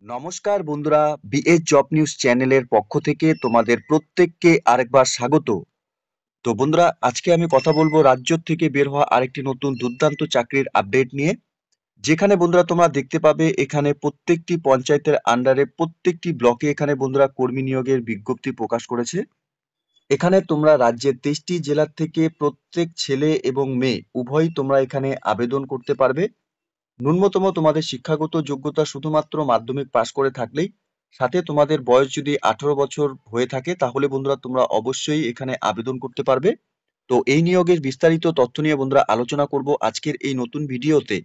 নমস্কার বন্ধুরা, BS job news চ্যানেলের পক্ষ থেকে তোমাদের প্রত্যেককে আরেকবার স্বাগত। তো বন্ধুরা, আজকে আমি কথা বলবো রাজ্য থেকে বের হওয়া আরেকটি নতুন দুর্দান্ত চাকরির আপডেট নিয়ে। যেখানে বন্ধুরা তোমরা দেখতে পাবে এখানে প্রত্যেকটি পঞ্চায়েতের আন্ডারে প্রত্যেকটি ব্লকে এখানে বন্ধুরা কর্মী নিয়োগের বিজ্ঞপ্তি প্রকাশ করেছে। এখানে তোমরা রাজ্যের 23টি জেলার থেকে প্রত্যেক ছেলে এবং মেয়ে উভয়ই তোমরা এখানে আবেদন করতে পারবে। ন্যূনতম তোমাদের শিক্ষাগত যোগ্যতা শুধুমাত্র মাধ্যমিক পাশ করে থাকলেই, সাথে তোমাদের বয়স যদি 18 বছর হয়ে থাকে তাহলে বন্ধুরা তোমরা অবশ্যই এখানে আবেদন করতে পারবে। তো এই নিয়োগের বিস্তারিত তথ্য নিয়ে বন্ধুরা আলোচনা করব আজকের এই নতুন ভিডিওতে।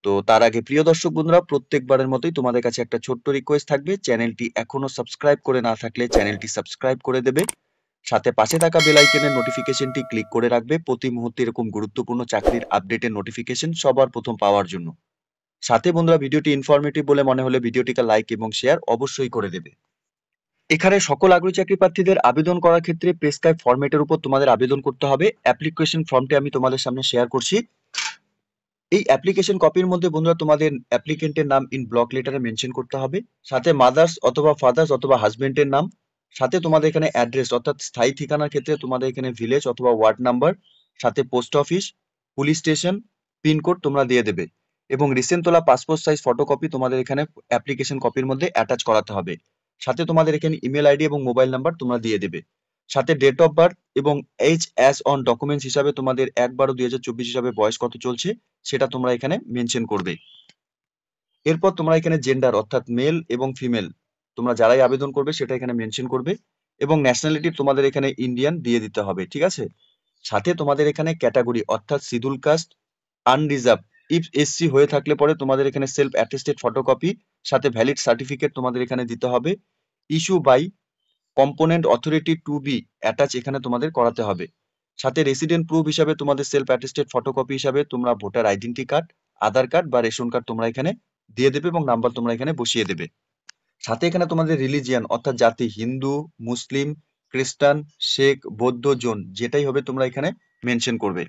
তো তার আগে প্রিয় দর্শক বন্ধুরা, প্রত্যেকবারের মতোই তোমাদের কাছে একটা ছোট্ট রিকোয়েস্ট থাকবে, চ্যানেলটি এখনো সাবস্ক্রাইব করে না থাকলে চ্যানেলটি সাবস্ক্রাইব করে দেবে। সাথে পাশে থাকা বেল আইকনের নোটিফিকেশনটি ক্লিক করে রাখবে প্রতি মুহূর্তে এরকম গুরুত্বপূর্ণ চাকরির আপডেটের নোটিফিকেশন সবার প্রথম পাওয়ার জন্য। সাথে বন্ধুরা, ভিডিওটি ইনফরমেটিভ বলে মনে হলে ভিডিওটিকে লাইক এবং শেয়ার অবশ্যই করে দেবে। এখানে সকল আগ্রহী চাকরি প্রার্থীদের আবেদন করার ক্ষেত্রে প্রেসক্রাইব ফরম্যাটের উপর তোমাদের আবেদন করতে হবে। অ্যাপ্লিকেশন ফর্মটি আমি তোমাদের সামনে শেয়ার করছি। এই অ্যাপ্লিকেশন কপির মধ্যে বন্ধুরা তোমাদের অ্যাপ্লিকেন্টের নাম ইন ব্লক লেটারে মেনশন করতে হবে, সাথে মাদার্স অথবা ফাদার্স অথবা হাজবেন্ডের নাম, সাথে তোমাদের এখানে অ্যাড্রেস অর্থাৎ স্থায়ী ঠিকানার ক্ষেত্রে তোমাদের এখানে ভিলেজ অথবা ওয়ার্ড নাম্বার, সাথে post office, police station, pincode তোমরা দিয়ে দেবে, এবং রিসেন্ট তোলা পাসপোর্ট সাইজ ফটোকপি তোমাদের এখানে অ্যাপ্লিকেশন কপির মধ্যে অ্যাটাচ করাতে হবে। সাথে তোমাদের এখানে ইমেল আইডি এবং মোবাইল নাম্বার তোমরা দিয়ে দেবে। সাথে ডেট অফ বার্থ এবং এইচ অ্যাজ অন ডকুমেন্টস হিসাবে তোমাদের 1/12/2024 হিসাবে বয়স কত চলছে সেটা তোমরা এখানে মেনশন করবে। এরপর তোমরা এখানে জেন্ডার অর্থাৎ মেল এবং ফিমেল তোমরা যারাই আবেদন করবে সেটা এখানে মেনশন করবে, এবং ন্যাশনালিটি তোমাদের এখানে ইন্ডিয়ান দিয়ে দিতে হবে, ঠিক আছে। সাথে তোমাদের এখানে ক্যাটাগরি অর্থাৎ schedule caste, unreserved if SC হয়ে থাকলে পরে তোমাদের এখানে সেলফ অ্যাটেস্টেড ফটোকপি, সাথে ভ্যালিড সার্টিফিকেট তোমাদের এখানে দিতে হবে। Issue by component authority to be attach এখানে তোমাদের করাতে হবে। সাথে রেসিডেন্ট প্রুফ হিসাবে তোমাদের সেলফ অ্যাটেস্টেড ফটোকপি হিসাবে তোমরা ভোটার আইডেন্টি কার্ড, আধার কার্ড বা রেশন কার্ড তোমরা এখানে দিয়ে দেবে এবং নাম্বার তোমরা এখানে বসিয়ে দেবে। সাথে এখানে তোমাদের রিলিজিয়ান অর্থাৎ জাতি হিন্দু, মুসলিম, খ্রিস্টান, শেখ, বৌদ্ধ, জৈন যেটাই হবে তোমরা এখানে মেনশন করবে।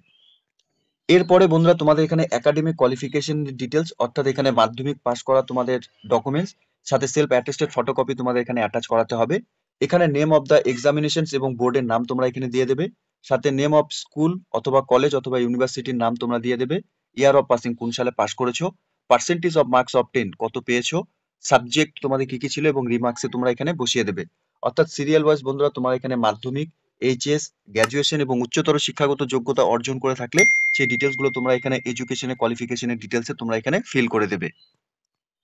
এরপরে বন্ধুরা তোমাদের এখানে একাডেমিক কোয়ালিফিকেশন ডিটেলস অর্থাৎ এখানে মাধ্যমিক পাস করা তোমাদের ডকুমেন্টস, সাথে সেলফ অ্যাটেস্টেড ফটোকপি তোমাদের এখানে অ্যাটাচ করাতে হবে। এখানে নেম অফ দ্য এক্সামিনেশনস এবং বোর্ডের নাম তোমরা এখানে দিয়ে দেবে। সাথে নেম অফ স্কুল অথবা কলেজ অথবা ইউনিভার্সিটির নাম তোমরা দিয়ে দেবে। ইয়ার অফ পাসিং কোন সালে পাস করেছো, পার্সেন্টেজ অফ মার্কস অফ 10 কত পেয়েছো, সাবজেক্ট তোমাদের কি কি ছিল এবং রিমার্কসে তোমরা এখানে বসিয়ে দেবে। অর্থাৎ সিরিয়াল ওয়াইজ বন্ধুরা তোমার এখানে মাধ্যমিক, এইচএস, গ্র্যাজুয়েশন এবং উচ্চতর শিক্ষাগত যোগ্যতা অর্জন করে থাকলে সেই ডিটেলস গুলো তোমরা এখানে এডুকেশনের কোয়ালিফিকেশনের ডিটেলসে তোমরা এখানে ফিল করে দেবে।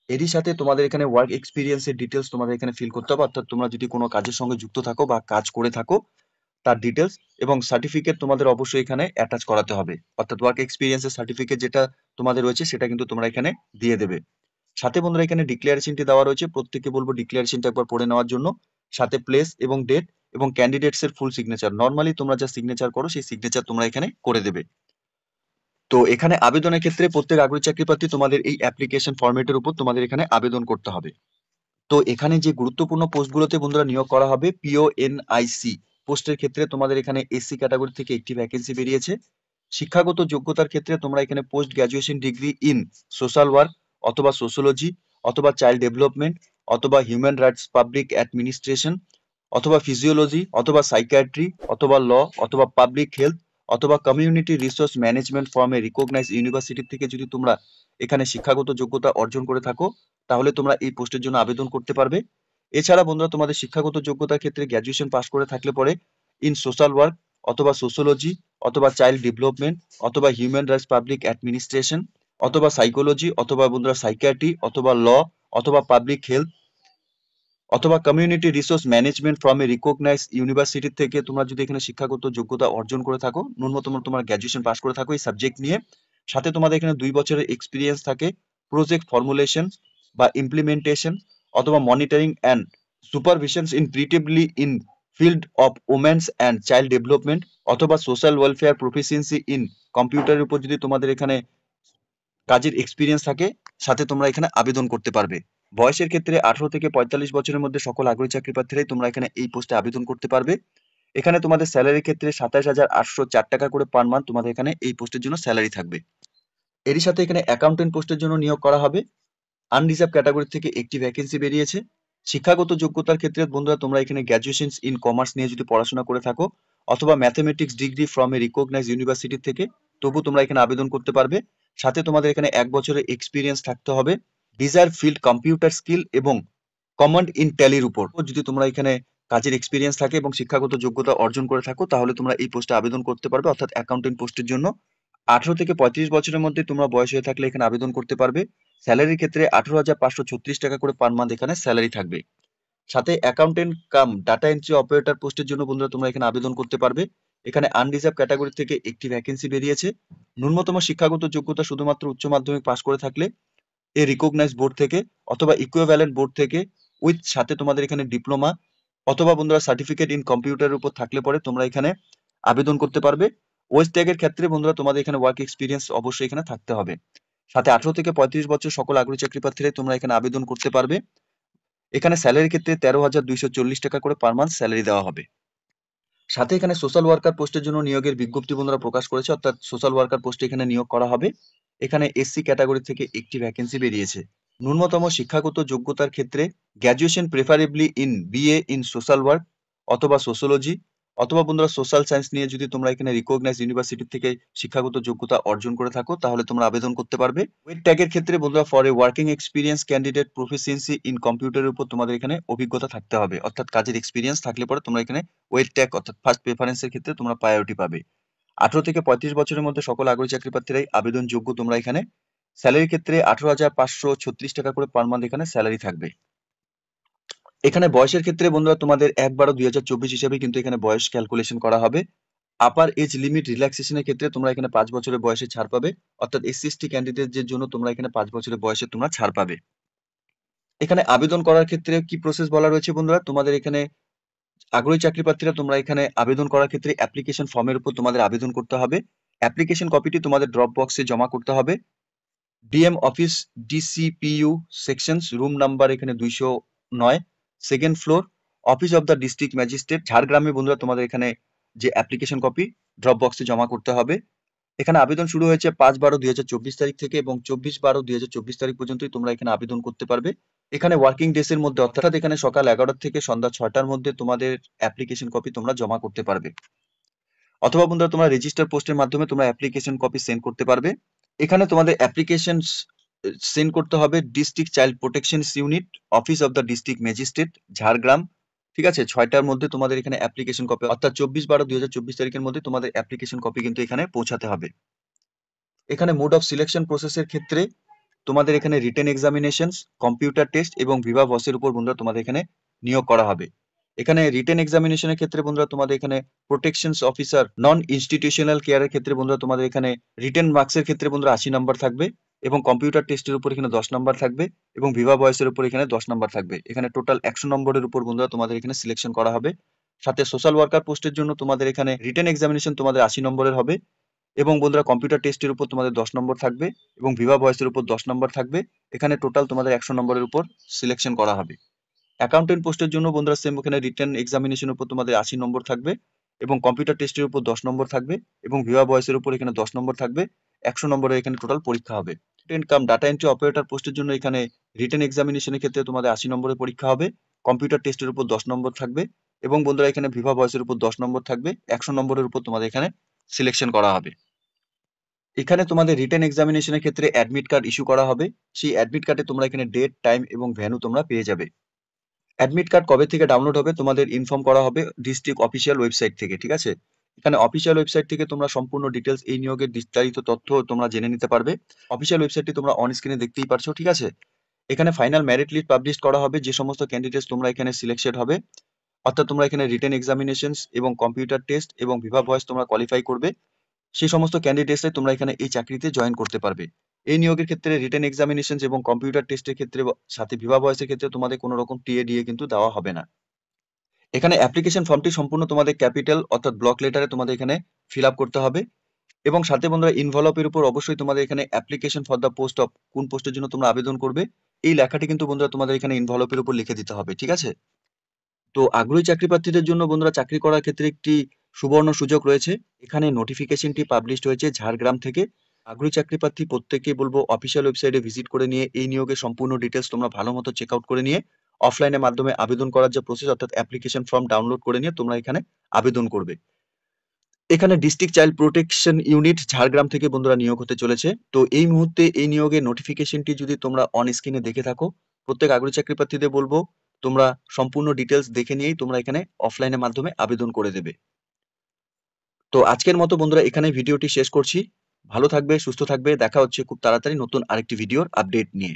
এরই সাথে তোমাদের এখানে ওয়ার্ক এক্সপিরিয়েন্সের ডিটেলস তোমাদের এখানে ফিল করতে হবে, অর্থাৎ তোমরা যদি কোনো কাজের সঙ্গে যুক্ত থাকো বা কাজ করে থাকো তার ডিটেলস এবং সার্টিফিকেট তোমাদের অবশ্যই এখানে অ্যাটাচ করাতে হবে। অর্থাৎ ওয়ার্ক এক্সপিরিয়েন্সের সার্টিফিকেট যেটা তোমাদের রয়েছে সেটা কিন্তু তোমরা এখানে দিয়ে দেবে। সাথে বন্ধুরা এখানে ডিক্লারেশনটি দেওয়া রয়েছে, প্রত্যেককে বলবো ডিক্লারেশনটা একবার পড়ে নেওয়ার জন্য। সাথে প্লেস এবং ডেট এবং ক্যান্ডিডেটস এর ফুল সিগনেচার, নর্মালি তোমরা যা সিগনেচার করো সেই সিগনেচার তোমরা এখানে করে দেবে। তো এখানে আবেদনের ক্ষেত্রে প্রত্যেক আগ্রহী চাকরি প্রার্থী তোমাদের এই অ্যাপ্লিকেশন ফরম্যাটের উপর তোমাদের এখানে আবেদন করতে হবে। তো এখানে যে গুরুত্বপূর্ণ পোস্টগুলোতে বন্ধুরা নিয়োগ করা হবে, পিওএনআইসি পোস্টের ক্ষেত্রে তোমাদের এখানে এসসি ক্যাটাগরি থেকে একটি ভ্যাকেন্সি বেরিয়েছে। শিক্ষাগত যোগ্যতার ক্ষেত্রে তোমরা এখানে post graduation degree in social work অথবা সোশ্যোলজি অথবা চাইল্ড ডেভেলপমেন্ট অথবা হিউম্যান রাইটস পাবলিক অ্যাডমিনিস্ট্রেশন অথবা ফিজিওলজি অথবা সাইকিয়াট্রি অথবা ল অথবা পাবলিক হেলথ অথবা কমিউনিটি রিসোর্স ম্যানেজমেন্ট ফর্ম এ রিকগনাইজ ইউনিভার্সিটি থেকে যদি তোমরা এখানে শিক্ষাগত যোগ্যতা অর্জন করে থাকো তাহলে তোমরা এই পোস্টের জন্য আবেদন করতে পারবে। এছাড়া বন্ধুরা তোমাদের শিক্ষাগত যোগ্যতার ক্ষেত্রে গ্র্যাজুয়েশন পাস করে থাকলে পরে ইন সোশ্যাল ওয়ার্ক অথবা সোশ্যোলজি অথবা চাইল্ড ডেভেলপমেন্ট অথবা হিউম্যান রাইটস পাবলিক অ্যাডমিনিস্ট্রেশন অথবা সাইকোলজি অথবা বন্ধুরা সাইকিয়াট্রি অথবা ল অথবা পাবলিক হেলথ অথবা community resource management from a recognise university থেকে তোমরা যদি এখানে শিক্ষাগত যোগ্যতা অর্জন করে থাকো, ন্যূনতম তোমার গ্র্যাজুয়েশন পাস করে থাকো এই সাবজেক্ট নিয়ে, সাথে তোমাদের এখানে 2 বছরের এক্সপিরিয়েন্স থাকে প্রজেক্ট ফর্মুলেশন বা ইমপ্লিমেন্টেশন অথবা মনিটরিং অ্যান্ড সুপারভিশন ইনক্রিটিভলি in field of women's and child development অথবা সোশ্যাল ওয়েলফেয়ার প্রফিসিয়েন্সি ইন কম্পিউটারের উপর যদি তোমাদের এখানে কাজের এক্সপিরিয়েন্স থাকে, সাথে তোমরা এখানে আবেদন করতে পারবে। বয়সের ক্ষেত্রে 18 থেকে 45 বছরের মধ্যে সকল আগ্রহী চাকরি প্রার্থীরাই তোমরা এখানে এই পোস্টে আবেদন করতে পারবে। এখানে তোমাদের স্যালারির ক্ষেত্রে 27,804 টাকা করে পার মান্থ তোমাদের এখানে এই পোস্টের জন্য স্যালারি থাকবে। এরই সাথে এখানে অ্যাকাউন্টেন্ট পোস্টের জন্য নিয়োগ করা হবে। আনরিজার্ভ ক্যাটাগরি থেকে একটি ভ্যাকেন্সি বেরিয়েছে। শিক্ষাগত যোগ্যতার ক্ষেত্রে বন্ধুরা তোমরা এখানে গ্র্যাজুয়েশন ইন কমার্স নিয়ে যদি পড়াশোনা করে থাকো অথবা mathematics degree from a recognise university থেকে, তবু তোমরা এখানে আবেদন করতে পারবে। সাথে তোমাদের এখানে 1 বছরের এক্সপিরিয়েন্স থাকতে হবে। ডিজায়ার ফিল্ড কম্পিউটার স্কিল এবং কমান্ড ইন ট্যালির উপর যদি তোমরা এখানে কাজের এক্সপিরিয়েন্স থাকে এবং শিক্ষাগত যোগ্যতা অর্জন করে থাকো, তাহলে তোমরা এই পোস্টে আবেদন করতে পারবে, অর্থাৎ অ্যাকাউন্টেন্ট পোস্টের জন্য। 18 থেকে 35 বছরের মধ্যে তোমরা বয়স হয়ে থাকলে এখানে আবেদন করতে পারবে। স্যালারির ক্ষেত্রে 18,536 টাকা করে পার মান্থ এখানে স্যালারি থাকবে। সাথে অ্যাকাউন্টেন্ট কাম ডাটা এন্ট্রি অপারেটর পোস্টের জন্য বন্ধুরা তোমরা এখানে আবেদন করতে পারবে। এখানে আনরিজার্ভ ক্যাটাগরি থেকে একটি ভ্যাকেন্সি বেরিয়েছে। ন্যূনতম শিক্ষাগত যোগ্যতা শুধুমাত্র উচ্চ মাধ্যমিক পাস করে থাকলে এ রিকগনাইজ বোর্ড থেকে অথবা ইকুইভ্যালেন্ট বোর্ড থেকে উইথ সাথে তোমাদের এখানে ডিপ্লোমা অথবা বন্ধুরা সার্টিফিকেট ইন কম্পিউটারের উপর থাকলে পরে তোমরা এখানে আবেদন করতে পারবে। ওয়েস্ট ট্যাগের ক্ষেত্রে বন্ধুরা তোমাদের এখানে ওয়ার্ক এক্সপিরিয়েন্স অবশ্যই এখানে থাকতে হবে। সাথে 18 থেকে 35 বছর সকল আগ্রহী চাকরি প্রার্থীরাই তোমরা এখানে আবেদন করতে পারবে। এখানে স্যালারির ক্ষেত্রে 13,240 টাকা করে পার মান্থ স্যালারি দেওয়া হবে। সাথে এখানে সোশ্যাল ওয়ার্কার পোস্টের জন্য নিয়োগের বিজ্ঞপ্তি বন্ধুরা প্রকাশ করেছে, অর্থাৎ সোশ্যাল ওয়ার্কার পোস্টে এখানে নিয়োগ করা হবে। এখানে এসসি ক্যাটাগরি থেকে একটি ভ্যাকেন্সি বেরিয়েছে। ন্যূনতম শিক্ষাগত যোগ্যতার ক্ষেত্রে graduation preferably in BA in social work অথবা সোশ্যোলজি অথবা বন্ধুরা সোশ্যাল সায়েন্স নিয়ে যদি তোমরা এখানে রিকগনাইজ ইউনিভার্সিটি থেকে শিক্ষাগত যোগ্যতা অর্জন করে থাকো, তাহলে তোমরা আবেদন করতে পারবে। ওয়েট ট্যাগের ক্ষেত্রে বন্ধুরা for a working experience candidate proficiency in কম্পিউটারের উপর তোমাদের এখানে অভিজ্ঞতা থাকতে হবে, অর্থাৎ কাজের এক্সপিরিয়েন্স থাকলে পরে তোমরা এখানে ওয়েট ট্যাগ অর্থাৎ ফার্স্ট প্রেফারেন্সের ক্ষেত্রে তোমরা প্রায়োরিটি পাবে। 18 থেকে 35 বছরের মধ্যে সকল আগ্রহী চাকরি প্রার্থীরাই আবেদন যোগ্য তোমরা এখানে। স্যালারির ক্ষেত্রে 18,536 টাকা করে পার মান্থ এখানে স্যালারি থাকবে। এখানে বয়সের ক্ষেত্রে বন্ধুরা তোমাদের 1/12/2024 হিসেবে কিন্তু এখানে বয়স ক্যালকুলেশন করা হবে। আপার এজ লিমিট রিল্যাক্সেশনের ক্ষেত্রে তোমরা এখানে 5 বছরের বয়সে ছাড় পাবে, অর্থাৎ এসসি এসটি ক্যান্ডিডেটদের জন্য তোমরা এখানে 5 বছরের বয়সে তোমরা ছাড় পাবে। এখানে আবেদন করার ক্ষেত্রে কি প্রসেস বলা রয়েছে বন্ধুরা, তোমাদের এখানে আগ্রহী চাকরি প্রার্থীরা তোমরা এখানে আবেদন করার ক্ষেত্রে অ্যাপ্লিকেশন ফর্মের উপর তোমাদের আবেদন করতে হবে। অ্যাপ্লিকেশন কপিটি তোমাদের ড্রপ বক্সে জমা করতে হবে। DM office DCPU sections room number এখানে 209 second floor office of the district magistrate ঝাড়গ্রামে বন্ধুরা তোমাদের এখানে যে অ্যাপ্লিকেশন কপি ড্রপ বক্সে জমা করতে হবে। এখানে আবেদন শুরু হয়েছে 5/12/2024 তারিখ থেকে এবং 24/12/2024 তারিখ পর্যন্তই তোমরা এখানে আবেদন করতে পারবে। এখানে ওয়ার্কিং ডেজ এর মধ্যে অর্থাৎ এখানে সকাল 11টা থেকে সন্ধ্যা 6টার মধ্যে তোমাদের অ্যাপ্লিকেশন কপি তোমরা জমা করতে পারবে, অথবা বন্ধুরা তোমরা রেজিস্টার পোস্টের মাধ্যমে তোমরা অ্যাপ্লিকেশন কপি সেন্ড করতে পারবে। এখানে তোমাদের অ্যাপ্লিকেশন সেন্ড করতে হবে district child protection unit office of the district magistrate Jhargram, ঠিক আছে, 6টার মধ্যে তোমাদের এখানে অ্যাপ্লিকেশন কপি অর্থাৎ 24/12/2024 তারিখের মধ্যে তোমাদের অ্যাপ্লিকেশন কপি কিন্তু এখানে পৌঁছাতে হবে। এখানে মোড অফ সিলেকশন প্রসেসের ক্ষেত্রে তোমাদের এখানে রিটেন এক্সামিনেশনস কম্পিউটার টেস্ট এবং ভিভা ভসের উপর বন্ধুরা তোমাদের এখানে নিয়োগ করা হবে। এখানে রিটেন এক্সামিনেশনের ক্ষেত্রে বন্ধুরা তোমাদের এখানে প্রোটেকশনস অফিসার নন ইনস্টিটিউশনাল কেয়ারের ক্ষেত্রে বন্ধুরা তোমাদের এখানে রিটেন মার্কসের ক্ষেত্রে বন্ধুরা 80 নম্বর থাকবে এবং কম্পিউটার টেস্টের উপর এখানে 10 নম্বর থাকবে এবং ভিভা ভয়েসের উপর এখানে 10 নম্বর থাকবে। এখানে টোটাল 100 নম্বরের উপর বন্ধুরা তোমাদের এখানে সিলেকশন করা হবে। সাথে সোশ্যাল ওয়ার্কার পোস্টের জন্য তোমাদের এখানে রিটেন এক্সামিনেশন তোমাদের 80 নম্বরের হবে এবং বন্ধুরা কম্পিউটার টেস্টের উপর তোমাদের 10 নম্বর থাকবে এবং ভিভা ভয়েসের উপর 10 নম্বর থাকবে। এখানে টোটাল তোমাদের 100 নম্বরের উপর সিলেকশন করা হবে। অ্যাকাউন্টেন্ট পোস্টের জন্য বন্ধুরা সেম এখানে রিটেন এক্সামিনেশনের উপর তোমাদের 80 নম্বর থাকবে এবং কম্পিউটার টেস্টের উপর 10 নম্বর থাকবে এবং ভিভা ভয়েসের উপর এখানে 10 নম্বর থাকবে। 100 নম্বরের এখানে টোটাল পরীক্ষা হবে। কাম ডাটা এন্ট্রি অপারেটর পোস্টের জন্য এখানে রিটেন এক্সামিনেশনের ক্ষেত্রে তোমাদের 80 নম্বরের পরীক্ষা হবে, কম্পিউটার টেস্টের উপর 10 নম্বর থাকবে এবং বন্ধুরা এখানে ভিভা ভয়েসের উপর 10 নম্বর থাকবে। 100 নম্বরের উপর তোমাদের এখানে সিলেকশন করা হবে। এখানে তোমাদের রিটেন এক্সামিনেশনের ক্ষেত্রে অ্যাডমিট কার্ড ইস্যু করা হবে। সেই অ্যাডমিট কার্ডে তোমরা এখানে ডেট, টাইম এবং ভ্যানু তোমরা পেয়ে যাবে। অ্যাডমিট কার্ড কবে থেকে ডাউনলোড হবে তোমাদের ইনফর্ম করা হবে ডিস্ট্রিক্ট অফিসিয়াল ওয়েবসাইট থেকে, ঠিক আছে। এখানে অফিসিয়াল ওয়েবসাইট থেকে তোমরা সম্পূর্ণ ডিটেলস এই নিয়োগের বিস্তারিত তথ্য তোমরা জেনে নিতে পারবে। অফিসিয়াল ওয়েবসাইটটি তোমরা অন স্ক্রিনে দেখতেই পারছো, ঠিক আছে। এখানে ফাইনাল মেরিট লিস্ট পাবলিশ করা হবে, যে সমস্ত ক্যান্ডিডেটস তোমরা এখানে সিলেকশন হবে, অর্থাৎ তোমরা এখানে রিটেন এক্সামিনেশনস এবং কম্পিউটার টেস্ট এবং ভিভা ভয়েস তোমরা কোয়ালিফাই করবে, সেই সমস্ত ক্যান্ডিডেটসরাই তোমরা এখানে এই চাকরিতে জয়েন করতে পারবে। এই নিয়োগের ক্ষেত্রে রিটেন এক্সামিনেশনস এবং কম্পিউটার টেস্টের ক্ষেত্রে সাথে ভিভা ভয়েসের ক্ষেত্রে তোমাদের কোনো রকম টিএ ডিএ কিন্তু দেওয়া হবে না। এখানে অ্যাপ্লিকেশন ফর্মটি সম্পূর্ণ তোমাদের ক্যাপিটাল অর্থাৎ ব্লক লেটারে তোমাদের এখানে ফিল আপ করতে হবে এবং সাথে বন্ধুরা ইনভলপের উপর অবশ্যই তোমাদের এখানে application for the post of কোন পোস্টের জন্য তোমরা আবেদন করবে এই লেখাটি কিন্তু বন্ধুরা তোমাদের এখানে ইনভলপের উপর লিখে দিতে হবে, ঠিক আছে। তো আগ্রহী চাকরি প্রার্থীদের জন্য বন্ধুরা চাকরি করার ক্ষেত্রে একটি সুবর্ণ সুযোগ রয়েছে। এখানে নোটিফিকেশনটি পাবলিশড হয়েছে ঝাড়গ্রাম থেকে। আগ্রহী চাকরি প্রার্থী প্রত্যেককেই বলবো অফিসিয়াল ওয়েবসাইটে ভিজিট করে নিয়ে এই নিয়োগের সম্পূর্ণ ডিটেলস তোমরা ভালো মতো চেক আউট করে নিয়ে অফলাইনের মাধ্যমে আবেদন করার যে প্রসেস অর্থাৎ অ্যাপ্লিকেশন ফর্ম ডাউনলোড করে নিয়ে তোমরা এখানে আবেদন করবে। এখানে district child protection unit Jhargram থেকে বন্ধুরা নিয়োগ হতে চলেছে। তো এই মুহূর্তে এই নিয়োগের নোটিফিকেশনটি যদি তোমরা অন স্ক্রিনে দেখে থাকো, প্রত্যেক আগ্রহী চাকরি প্রার্থীদের বলবো তোমরা সম্পূর্ণ ডিটেলস দেখে নিয়েই তোমরা এখানে অফলাইনের মাধ্যমে আবেদন করে দেবে। তো আজকের মতো বন্ধুরা এখানে ভিডিওটি শেষ করছি। ভালো থাকবে, সুস্থ থাকবে। দেখা হচ্ছে খুব তাড়াতাড়ি নতুন আরেকটি ভিডিওর আপডেট নিয়ে।